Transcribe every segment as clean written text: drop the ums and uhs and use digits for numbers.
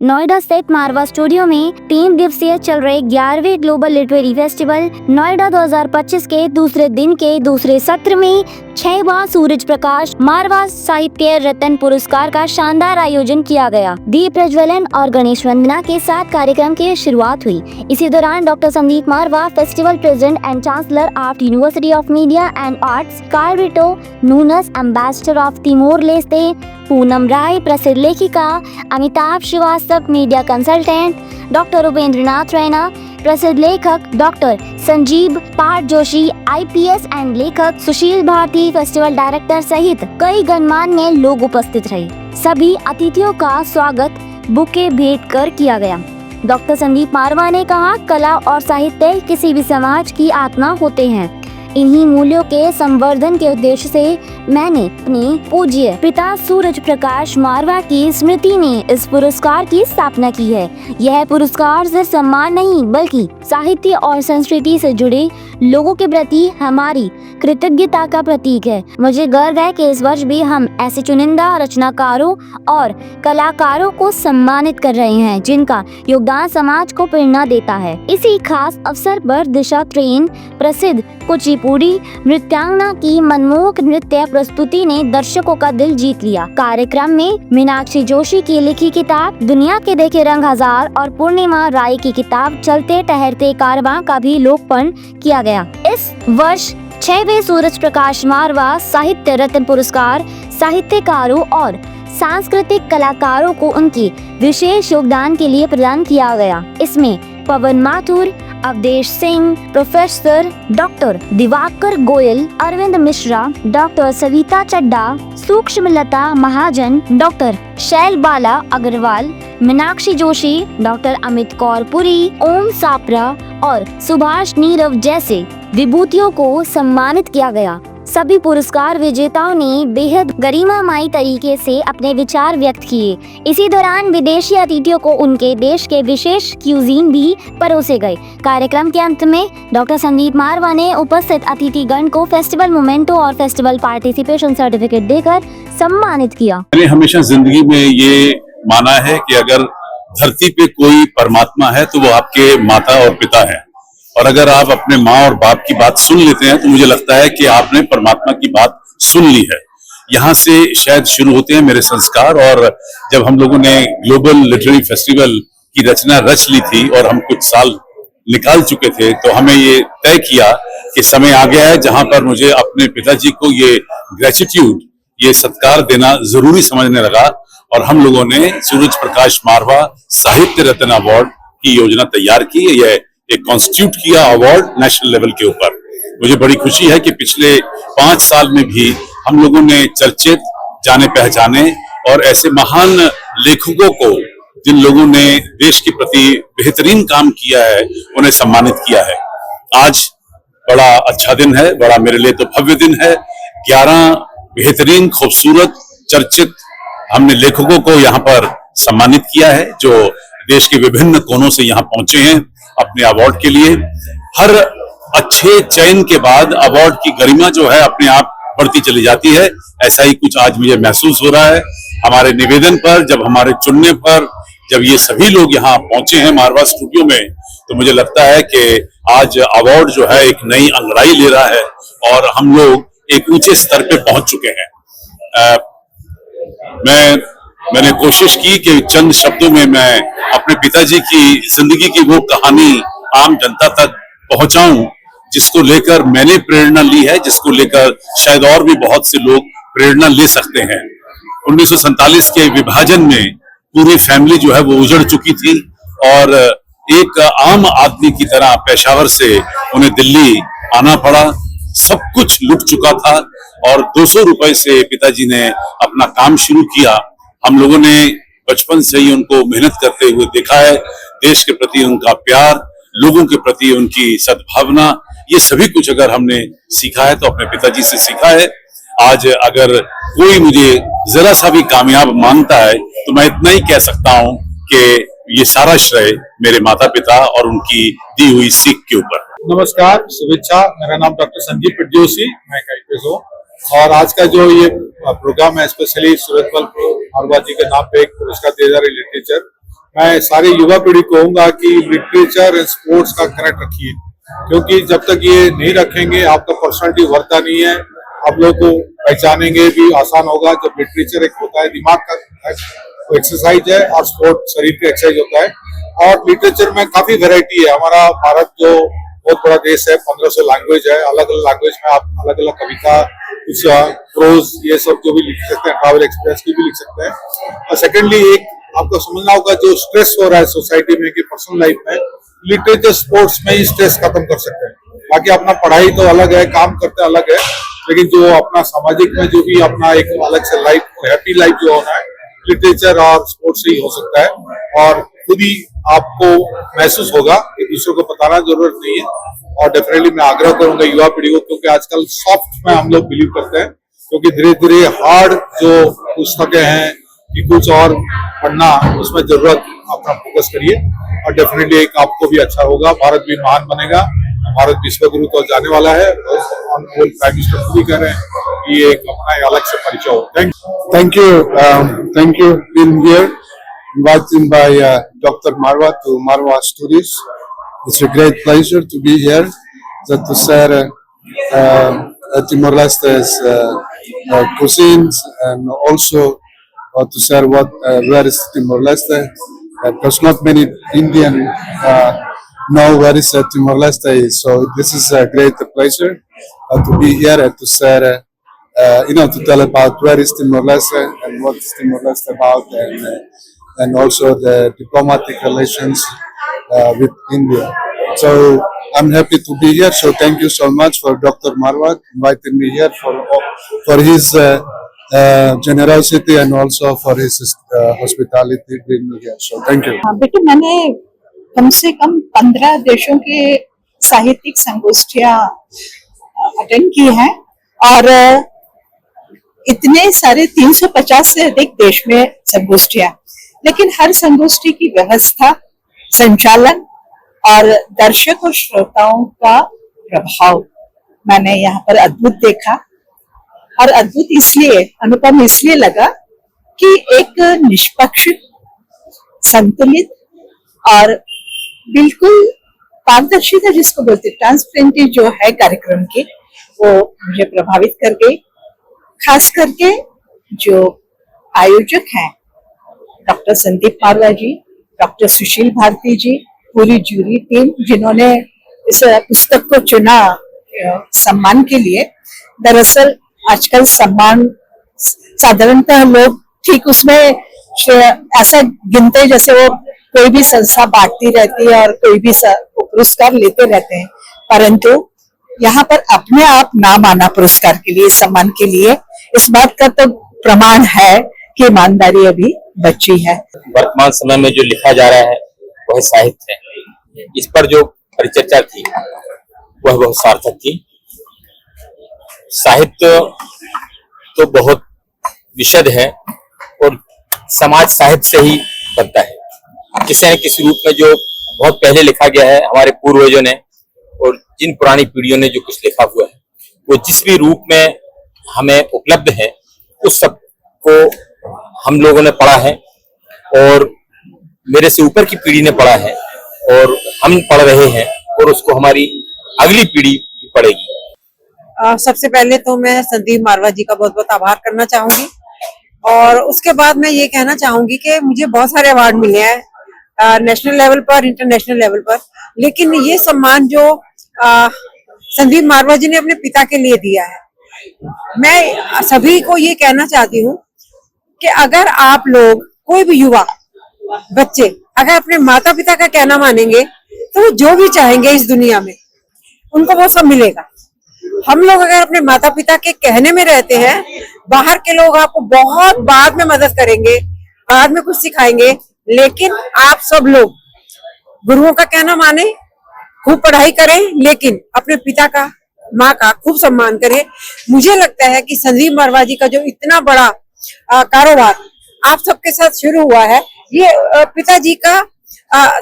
नोएडा स्थित मारवा स्टूडियो में 3 दिवसीय चल रहे 11वें ग्लोबल लिटरेरी फेस्टिवल नोएडा 2025 के दूसरे दिन के दूसरे सत्र में 6 बार सूरज प्रकाश मारवा साहित्य रत्न पुरस्कार का शानदार आयोजन किया गया। दीप प्रज्वलन और गणेश वंदना के साथ कार्यक्रम की शुरुआत हुई। इसी दौरान doctor Sandeep Marwah, festival president and chancellor of university of media and arts, Carvito Nunes, ambassador of Timor Leste, Poonam Rai, प्रसिद्ध लेखिका Amitabh Shrivastava, media consultant doctor Upendranath Raina, प्रसिद्ध लेखक डॉक्टर संजीव पाठ जोशी, आईपीएस एंड लेखक सुशील भारती, फेस्टिवल डायरेक्टर सहित कई गणमान्य लोग उपस्थित रहे। सभी अतिथियों का स्वागत बुके भेंट कर किया गया। डॉक्टर संदीप मारवा ने कहा, कला और साहित्य किसी भी समाज की आत्मा होते हैं। इन्हीं मूल्यों के संवर्धन के उद्देश्य से मैंने अपने पूज्य पिता सूरज प्रकाश मारवा की स्मृति में इस पुरस्कार की स्थापना की है। यह पुरस्कार सिर्फ सम्मान नहीं बल्कि साहित्य और संस्कृति से जुड़े लोगों के प्रति हमारी कृतज्ञता का प्रतीक है। मुझे गर्व है कि इस वर्ष भी हम ऐसे चुनिंदा रचनाकारों और कलाकारों को सम्मानित कर रहे हैं जिनका योगदान समाज को प्रेरणा देता है। इसी खास अवसर पर दिशा ट्रेन प्रसिद्ध कुचिपुड़ी नृत्यांगना की मनमोहक नृत्य प्रस्तुति ने दर्शकों का दिल जीत लिया। कार्यक्रम में मीनाक्षी जोशी की लिखी किताब दुनिया के देखे रंग हजार और पूर्णिमा राय की किताब चलते ठहरते कारवां का भी लोकार्पण किया गया। इस वर्ष 6वें सूरज प्रकाश मारवा साहित्य रत्न पुरस्कार साहित्यकारों और सांस्कृतिक कलाकारों को उनके विशेष योगदान के लिए प्रदान किया गया। इसमें Pawan Mathur, Awadhesh Singh, professor doctor Diwakar Goel, Arvind Mishra, doctor Savita Chadha, Sukshmalata Mahajan, doctor Shail Bala Agarwal, Meenakshi Joshi, doctor Amit Kaur Puri, Om Sapra और सुभाष नीरव जैसे विभूतियों को सम्मानित किया गया। सभी पुरस्कार विजेताओं ने बेहद गरिमामयी तरीके से अपने विचार व्यक्त किए। इसी दौरान विदेशी अतिथियों को उनके देश के विशेष क्यूजीन भी परोसे गए। कार्यक्रम के अंत में डॉक्टर संदीप मारवा ने उपस्थित अतिथिगण को फेस्टिवल मोमेंटो और फेस्टिवल पार्टिसिपेशन सर्टिफिकेट देकर सम्मानित किया। मैंने हमेशा जिंदगी में ये माना है कि अगर धरती पे कोई परमात्मा है तो वो आपके माता और पिता है, और अगर आप अपने माँ और बाप की बात सुन लेते हैं तो मुझे लगता है कि आपने परमात्मा की बात सुन ली है। यहाँ से शायद शुरू होते हैं मेरे संस्कार। और जब हम लोगों ने ग्लोबल लिटरेरी फेस्टिवल की रचना रच ली थी और हम कुछ साल निकाल चुके थे, तो हमें ये तय किया कि समय आ गया है जहां पर मुझे अपने पिताजी को ये ग्रेटिट्यूड, ये सत्कार देना जरूरी समझने लगा। और हम लोगों ने सूरज प्रकाश मारवा साहित्य रत्न अवार्ड की योजना तैयार की। यह एक कॉन्स्टिट्यूट किया अवार्ड नेशनल लेवल के ऊपर। मुझे बड़ी खुशी है कि पिछले 5 साल में भी हम लोगों ने चर्चित, जाने पहचाने और ऐसे महान लेखकों को, जिन लोगों ने देश के प्रति बेहतरीन काम किया है, उन्हें सम्मानित किया है। आज बड़ा अच्छा दिन है, बड़ा मेरे लिए तो भव्य दिन है। 11 बेहतरीन, खूबसूरत, चर्चित हमने लेखकों को यहाँ पर सम्मानित किया है जो देश के विभिन्न कोनों से यहाँ पहुंचे हैं अपने अवार्ड के लिए। हर अच्छे चयन के बाद अवार्ड की गरिमा जो है अपने आप बढ़ती चली जाती है। ऐसा ही कुछ आज मुझे महसूस हो रहा है। हमारे निवेदन पर, जब हमारे चुनने पर, जब ये सभी लोग यहाँ पहुंचे हैं मारवा स्टूडियो में, तो मुझे लगता है कि आज अवार्ड जो है एक नई अंगड़ाई ले रहा है और हम लोग एक ऊंचे स्तर पे पहुंच चुके हैं। मैंने कोशिश की कि चंद शब्दों में मैं अपने पिताजी की जिंदगी की वो कहानी आम जनता तक पहुंचाऊं जिसको लेकर मैंने प्रेरणा ली है, जिसको लेकर शायद और भी बहुत से लोग प्रेरणा ले सकते हैं। 1947 के विभाजन में पूरी फैमिली जो है वो उजड़ चुकी थी और एक आम आदमी की तरह पेशावर से उन्हें दिल्ली आना पड़ा। सब कुछ लुट चुका था और 200 रुपए से पिताजी ने अपना काम शुरू किया। हम लोगों ने बचपन से ही उनको मेहनत करते हुए देखा है। देश के प्रति उनका प्यार, लोगों के प्रति उनकी सद्भावना, ये सभी कुछ अगर हमने सीखा है तो अपने पिताजी से सीखा है। आज अगर कोई मुझे जरा सा भी कामयाब मानता है तो मैं इतना ही कह सकता हूँ कि ये सारा श्रेय मेरे माता पिता और उनकी दी हुई सीख के ऊपर। नमस्कार, शुभेच्छा। मेरा नाम डॉक्टर संदीप जोशी, मैं काइपेस हूँ और आज का जो ये प्रोग्राम है स्पेशली सूरजमल मारवा जी के नाम पे एक पुरस्कार दिया जा रहा है लिटरेचर। मैं सारी युवा पीढ़ी को कहूंगा कि लिटरेचर एंड स्पोर्ट्स का कनेक्ट रखिए, क्योंकि जब तक ये नहीं रखेंगे आपका पर्सनालिटी उभरता नहीं है, आप लोगों को पहचानेंगे भी आसान होगा। जब लिटरेचर एक होता है दिमाग का एक्सरसाइज है और स्पोर्ट शरीर का एक्सरसाइज होता है। और लिटरेचर में काफी वैरायटी है। हमारा भारत जो बहुत बड़ा देश है, 1500 लैंग्वेज है, अलग अलग लैंग्वेज में आप अलग अलग कविता, कुछ प्रोज, ये सब जो भी लिख सकते हैं, ट्रैवल एक्सपीरियंस की भी लिख सकते हैं। और सेकेंडली एक आपको समझना होगा जो स्ट्रेस हो रहा है सोसाइटी में कि पर्सनल लाइफ में, लिटरेचर स्पोर्ट्स में ही स्ट्रेस खत्म कर सकते हैं। बाकी अपना पढ़ाई तो अलग है, काम करते अलग है, लेकिन जो अपना सामाजिक में जो भी अपना एक अलग से लाइफ, हैप्पी लाइफ जो होना है, लिटरेचर और स्पोर्ट्स से ही हो सकता है। और खुद ही आपको महसूस होगा कि दूसरों को बताना जरूरत नहीं है। और डेफिनेटली मैं आग्रह करूंगा युवा पीढ़ी को, क्योंकि आजकल सॉफ्ट में हम लोग बिलीव करते हैं, क्योंकि धीरे धीरे हार्ड जो पुस्तकें हैं कि कुछ और पढ़ना, उसमें जरूरत अपना फोकस करिए और डेफिनेटली एक आपको भी अच्छा होगा। भारत भी महान बनेगा, भारत विश्व गुरु तो जाने वाला है। प्राइम मिनिस्टर खुद ही कह रहे हैं कि एक अपना अलग से परिचय हो। Thank you, being here, invited by Dr. Marwa to Marwa Studies. It's a great pleasure to be here, to share Timor-Leste's cuisines and also to share where is Timor-Leste, because not many Indian know where is Timor-Leste is. So this is a great pleasure to be here and to share. To tell about where is Timor-Leste and what is Timor-Leste about, and also the diplomatic relations with India. So I'm happy to be here. So thank you so much for Dr. Marwa inviting me here for his generosity and also for his hospitality bring me here. So thank you. बेटे मैंने कम से कम 15 देशों के साहित्यिक संगोष्ठियां attend की हैं और इतने सारे 350 से अधिक देश में संगोष्ठियां, लेकिन हर संगोष्ठी की व्यवस्था, संचालन और दर्शक और श्रोताओं का प्रभाव मैंने यहाँ पर अद्भुत देखा। और अद्भुत इसलिए, अनुपम इसलिए लगा कि एक निष्पक्ष, संतुलित और बिल्कुल पारदर्शिता जिसको बोलते, ट्रांसपेरेंटी जो है कार्यक्रम की, वो मुझे प्रभावित कर गई। खास करके जो आयोजक हैं डॉक्टर संदीप मारवा जी, डॉक्टर सुशील भारती जी, पूरी जूरी टीम जिन्होंने इस पुस्तक को चुना सम्मान के लिए। दरअसल आजकल सम्मान साधारणतः लोग ठीक उसमें ऐसा गिनते जैसे वो कोई भी संस्था बांटती रहती है और कोई भी पुरस्कार लेते रहते हैं, परंतु यहाँ पर अपने आप नाम आना पुरस्कार के लिए, सम्मान के लिए, इस बात का तो प्रमाण है कि ईमानदारी अभी बची है। वर्तमान समय में जो लिखा जा रहा है वह साहित्य है। इस पर जो परिचर्चा थी वह बहुत सार्थक थी। साहित्य तो बहुत विशद है और समाज साहित्य से ही बनता है। किसी न किसी रूप में जो बहुत पहले लिखा गया है हमारे पूर्वजों ने और जिन पुरानी पीढ़ियों ने जो कुछ लिखा हुआ है, वो जिस भी रूप में हमें उपलब्ध है उस सब को हम लोगों ने पढ़ा है और मेरे से ऊपर की पीढ़ी ने पढ़ा है और हम पढ़ रहे हैं और उसको हमारी अगली पीढ़ी पढ़ेगी। सबसे पहले तो मैं संदीप मारवा जी का बहुत बहुत आभार करना चाहूंगी और उसके बाद मैं ये कहना चाहूंगी कि मुझे बहुत सारे अवार्ड मिले हैं नेशनल लेवल पर, इंटरनेशनल लेवल पर, लेकिन ये सम्मान जो संदीप मारवा जी ने अपने पिता के लिए दिया है, मैं सभी को ये कहना चाहती हूँ कि अगर आप लोग, कोई भी युवा बच्चे अगर अपने माता पिता का कहना मानेंगे तो वो जो भी चाहेंगे इस दुनिया में उनको वो सब मिलेगा। हम लोग अगर अपने माता पिता के कहने में रहते हैं, बाहर के लोग आपको बहुत बाद में मदद करेंगे, बाद में कुछ सिखाएंगे, लेकिन आप सब लोग गुरुओं का कहना माने, खूब पढ़ाई करें, लेकिन अपने पिता का, माँ का खूब सम्मान करें। मुझे लगता है कि संदीप मारवा जी का जो इतना बड़ा कारोबार आप सबके साथ शुरू हुआ है, ये पिताजी का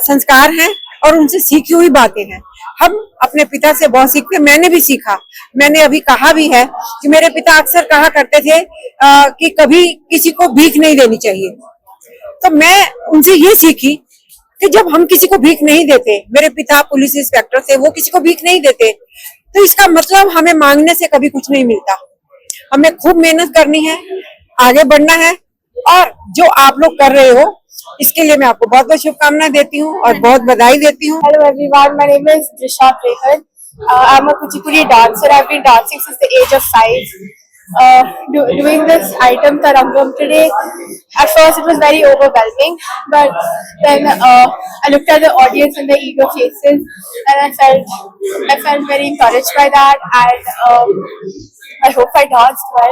संस्कार है और उनसे सीखी हुई बातें हैं। हम अपने पिता से बहुत सीखते, मैंने भी सीखा। मैंने अभी कहा भी है कि मेरे पिता अक्सर कहा करते थे कि कभी किसी को भीख नहीं देनी चाहिए। तो मैं उनसे ये सीखी कि जब हम किसी को भीख नहीं देते, मेरे पिता पुलिस इंस्पेक्टर थे, वो किसी को भीख नहीं देते, तो इसका मतलब हमें मांगने से कभी कुछ नहीं मिलता। हमें खूब मेहनत करनी है, आगे बढ़ना है, और जो आप लोग कर रहे हो इसके लिए मैं आपको बहुत बहुत शुभकामनाएं देती हूँ और बहुत बधाई देती हूँ। Hello everyone, my name is Disha Prehar. I'm a Kuchipudi dancer. I've been dancing since the age of 5. Doing this item Tarangam today, at first it was very overwhelming, but then I looked at the audience and the eager faces, and I felt very encouraged by that, and I hope I danced well.